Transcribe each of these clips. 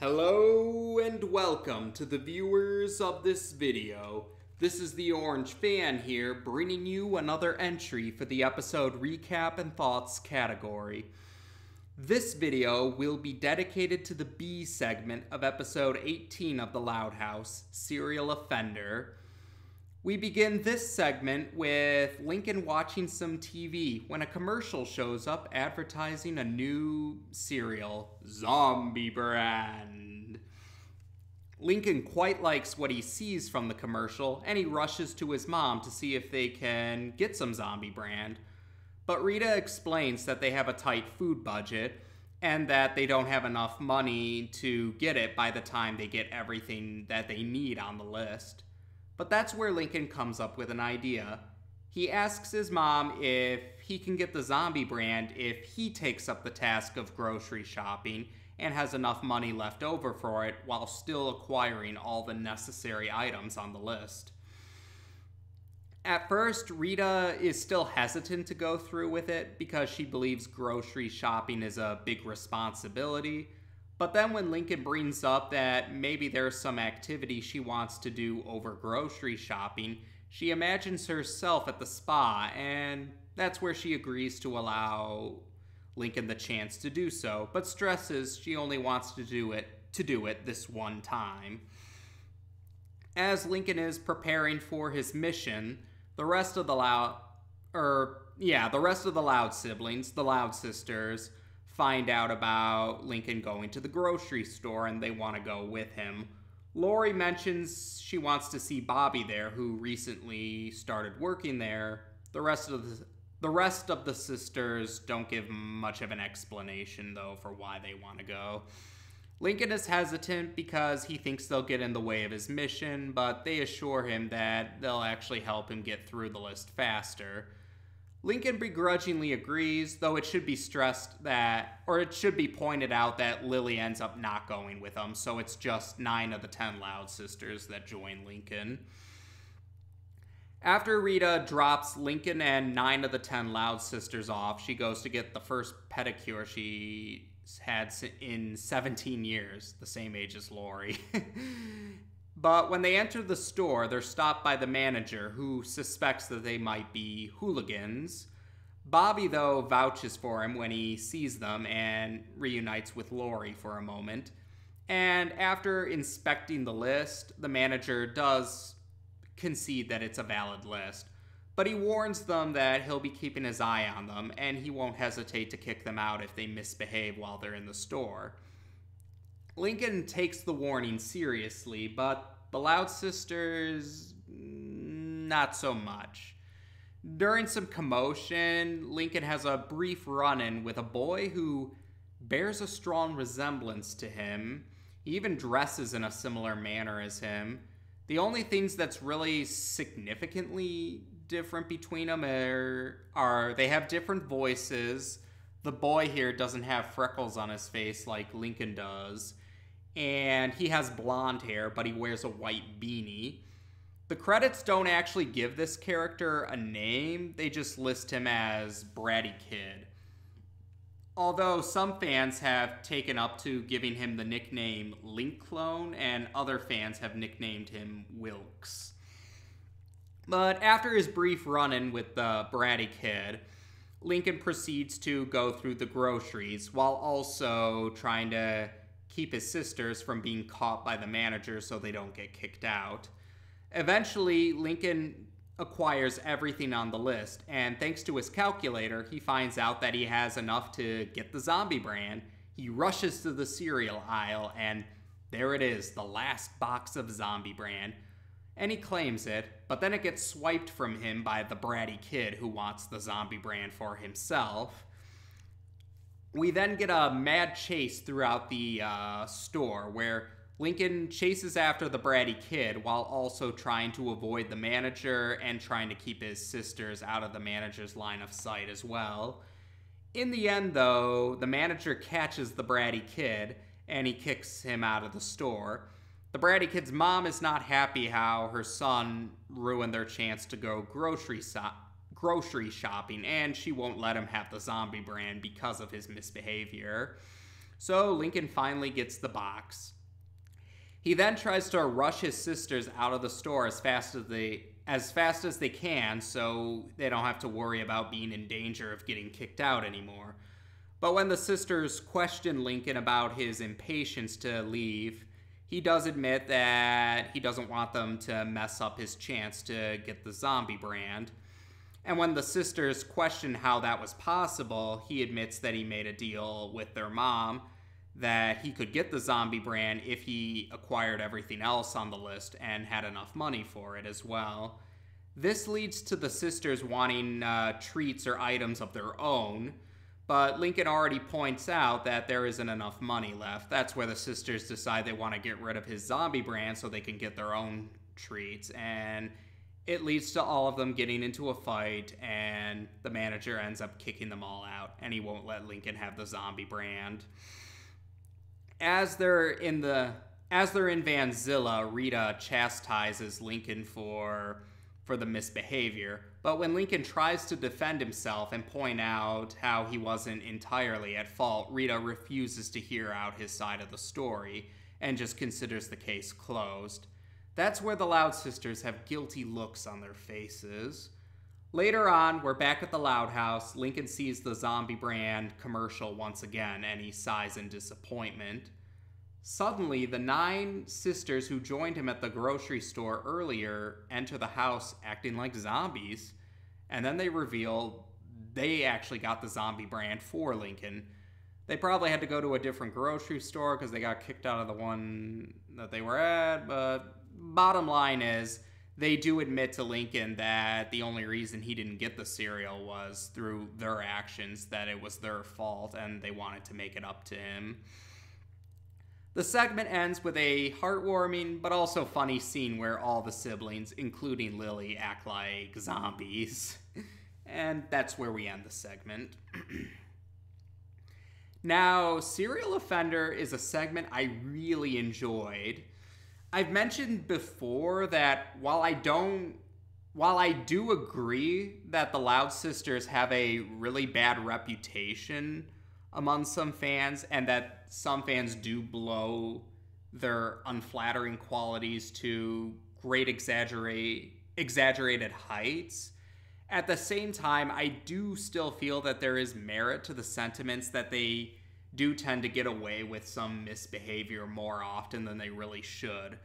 Hello and welcome to the viewers of this video. This is the Orange Fan here, bringing you another entry for the episode recap and thoughts category. This video will be dedicated to the B segment of episode 18 of The Loud House, Serial Offender. We begin this segment with Lincoln watching some TV when a commercial shows up advertising a new cereal, Zombie Bran. Lincoln quite likes what he sees from the commercial, and he rushes to his mom to see if they can get some Zombie Bran. But Rita explains that they have a tight food budget, and that they don't have enough money to get it by the time they get everything that they need on the list. But that's where Lincoln comes up with an idea. He asks his mom if he can get the Zombie Bran if he takes up the task of grocery shopping and has enough money left over for it while still acquiring all the necessary items on the list. At first, Rita is still hesitant to go through with it because she believes grocery shopping is a big responsibility. But then when Lincoln brings up that maybe there's some activity she wants to do over grocery shopping, she imagines herself at the spa, and that's where she agrees to allow Lincoln the chance to do so, but stresses she only wants to do it this one time. As Lincoln is preparing for his mission, the rest of the Loud siblings, the Loud sisters, find out about Lincoln going to the grocery store and they want to go with him. Lori mentions she wants to see Bobby there, who recently started working there. The rest of the sisters don't give much of an explanation, though, for why they want to go. Lincoln is hesitant because he thinks they'll get in the way of his mission, but they assure him that they'll actually help him get through the list faster. Lincoln begrudgingly agrees, though it should be pointed out that Lily ends up not going with them, so it's just 9 of the 10 Loud sisters that join Lincoln. After Rita drops Lincoln and 9 of the 10 Loud sisters off, she goes to get the first pedicure she's had in 17 years, the same age as Lori. But when they enter the store, they're stopped by the manager, who suspects that they might be hooligans. Bobby, though, vouches for him when he sees them and reunites with Lori for a moment. And after inspecting the list, the manager does concede that it's a valid list. But he warns them that he'll be keeping his eye on them, and he won't hesitate to kick them out if they misbehave while they're in the store. Lincoln takes the warning seriously, but the Loud sisters, not so much. During some commotion, Lincoln has a brief run-in with a boy who bears a strong resemblance to him. He even dresses in a similar manner as him. The only things that's really significantly different between them are they have different voices. The boy here doesn't have freckles on his face like Lincoln does. And he has blonde hair, but he wears a white beanie. The credits don't actually give this character a name, they just list him as Bratty Kid. Although some fans have taken up to giving him the nickname Link Clone, and other fans have nicknamed him Wilkes. But after his brief run-in with the Bratty Kid, Lincoln proceeds to go through the groceries while also trying to keep his sisters from being caught by the manager so they don't get kicked out. Eventually, Lincoln acquires everything on the list, and thanks to his calculator, he finds out that he has enough to get the Zombie Bran. He rushes to the cereal aisle, and there it is, the last box of Zombie Bran. And he claims it, but then it gets swiped from him by the Bratty Kid who wants the Zombie Bran for himself. We then get a mad chase throughout the store where Lincoln chases after the Bratty Kid while also trying to avoid the manager and trying to keep his sisters out of the manager's line of sight as well. In the end, though, the manager catches the Bratty Kid and he kicks him out of the store. The Bratty Kid's mom is not happy how her son ruined their chance to go grocery shopping, and she won't let him have the Zombie Bran because of his misbehavior. So Lincoln finally gets the box. He then tries to rush his sisters out of the store as fast as they can so they don't have to worry about being in danger of getting kicked out anymore. But when the sisters question Lincoln about his impatience to leave, he does admit that he doesn't want them to mess up his chance to get the zombie brand. And when the sisters question how that was possible, he admits that he made a deal with their mom that he could get the zombie brand if he acquired everything else on the list and had enough money for it as well. This leads to the sisters wanting treats or items of their own, but Lincoln already points out that there isn't enough money left. That's where the sisters decide they want to get rid of his zombie brand so they can get their own treats, and it leads to all of them getting into a fight, and the manager ends up kicking them all out, and he won't let Lincoln have the zombie brand. As they're in Vanzilla, Rita chastises Lincoln for the misbehavior, but when Lincoln tries to defend himself and point out how he wasn't entirely at fault, Rita refuses to hear out his side of the story and just considers the case closed. That's where the Loud sisters have guilty looks on their faces. Later on, we're back at the Loud House. Lincoln sees the zombie brand commercial once again, and he sighs in disappointment. Suddenly, the 9 sisters who joined him at the grocery store earlier enter the house acting like zombies, and then they reveal they actually got the zombie brand for Lincoln. They probably had to go to a different grocery store because they got kicked out of the one that they were at, but bottom line is, they do admit to Lincoln that the only reason he didn't get the cereal was through their actions, that it was their fault, and they wanted to make it up to him. The segment ends with a heartwarming but also funny scene where all the siblings, including Lily, act like zombies. And that's where we end the segment. Now, Serial Offender is a segment I really enjoyed. I've mentioned before that while I do agree that the Loud Sisters have a really bad reputation among some fans, and that some fans do blow their unflattering qualities to great exaggerated heights, at the same time, I do still feel that there is merit to the sentiments that they do tend to get away with some misbehavior more often than they really should.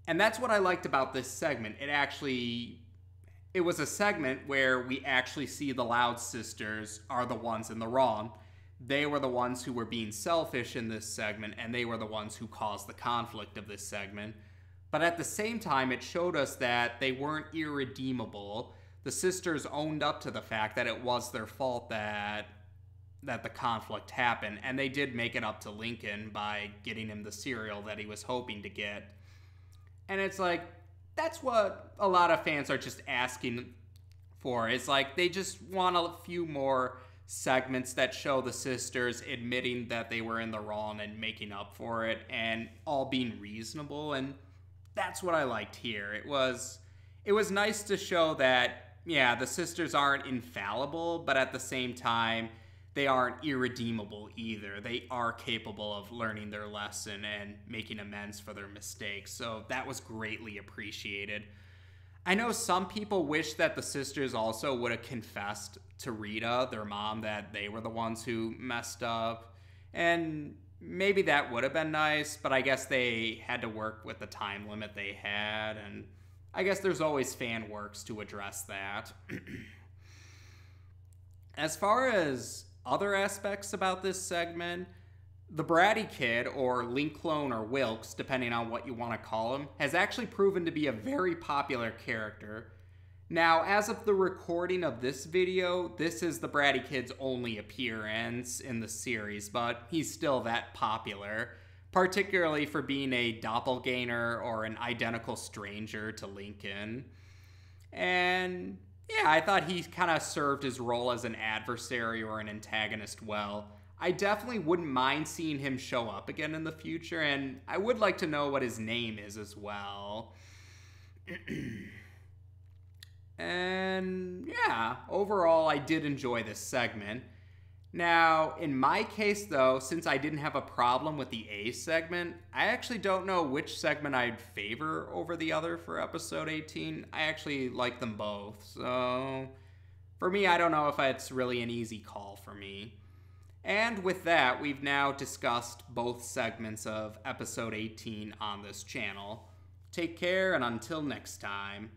And that's what I liked about this segment. It was a segment where we actually see the Loud Sisters are the ones in the wrong. They were the ones who were being selfish in this segment, and they were the ones who caused the conflict of this segment. But at the same time, it showed us that they weren't irredeemable. The sisters owned up to the fact that it was their fault that the conflict happened, and they did make it up to Lincoln by getting him the cereal that he was hoping to get. And it's like, that's what a lot of fans are just asking for. It's like, they just want a few more segments that show the sisters admitting that they were in the wrong and making up for it, and all being reasonable, and that's what I liked here. It was nice to show that, yeah, the sisters aren't infallible, but at the same time, they aren't irredeemable either. They are capable of learning their lesson and making amends for their mistakes, so that was greatly appreciated. I know some people wish that the sisters also would have confessed to Rita, their mom, that they were the ones who messed up, and maybe that would have been nice, but I guess they had to work with the time limit they had, and I guess there's always fan works to address that. As far as other aspects about this segment, the bratty kid, or Link Clone or Wilkes, depending on what you want to call him, has actually proven to be a very popular character. Now, as of the recording of this video, this is the bratty kid's only appearance in the series, but he's still that popular, particularly for being a doppelganger or an identical stranger to Lincoln. And yeah, I thought he kind of served his role as an adversary or an antagonist well. I definitely wouldn't mind seeing him show up again in the future, and I would like to know what his name is as well. And yeah, overall, I did enjoy this segment. Now, in my case though, since I didn't have a problem with the A segment, I actually don't know which segment I'd favor over the other for episode 18. I actually like them both, so for me, I don't know if it's really an easy call for me. And with that, we've now discussed both segments of episode 18 on this channel. Take care, and until next time.